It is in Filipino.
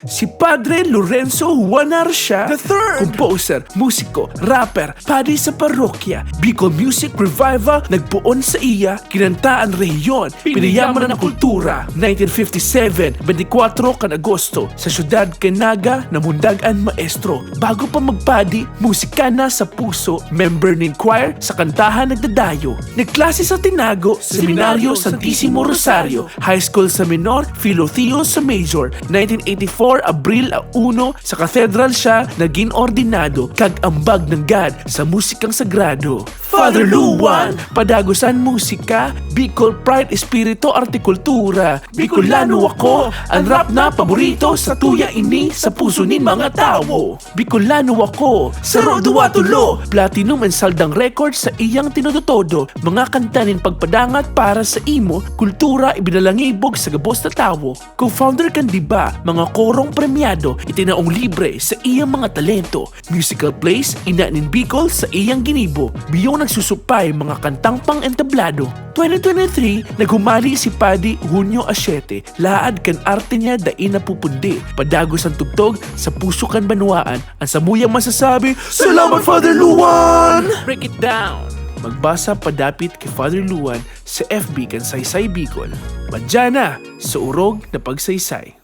Si Padre Lorenzo Juan Jarcia III, composer, musiko, rapper, padi sa parokya, Bikol Music Revival, nagpuon sa iya, kinantaan rehiyon, pinayaman ng kultura. 1957, 24 kan Agosto, sa syudad kay Naga, namundagan maestro. Bago pa magpadi, musika na sa puso, member ng choir, sa kantahan nagdadayo. Nagklase sa Tinago, Seminaryo Santissimo Rosario, high school sa minor, Filoteo sa major. 1984, Abril 1, sa cathedral siya naging ordinado, kag ambag ng God sa musikang sagrado. Father Luan, padagosan musika, Bikol pride, espiritu, artikultura. Bicolano ako, ang rap na paborito, sa tuya ini, sa puso nin mga tao. Bicolano ako, sa Rodua Tulo, platinum and saldang record sa iyang tinututodo. Mga kantanin pagpadangat para sa imo, kultura ibinalangibog sa gabos na tao. Co-founder kan diba, mga korong premyado, itinaong libre sa iyang mga talento. Musical plays, inanin Bicol sa iyang ginibo. Biyong nagsusupay mga kantang pang-entablado. 2023, naghumali si Padre Hunyo a 7. Laad kan arte niya dai napupundi. Padagos ang tugtog sa puso kan banwaan. Ang samuyang masasabi, Salamat Father Luan! Break it down! Magbasa padapit kay Father Luan sa FB kan Saysay Bicol. Madya na sa urog na pagsaysay.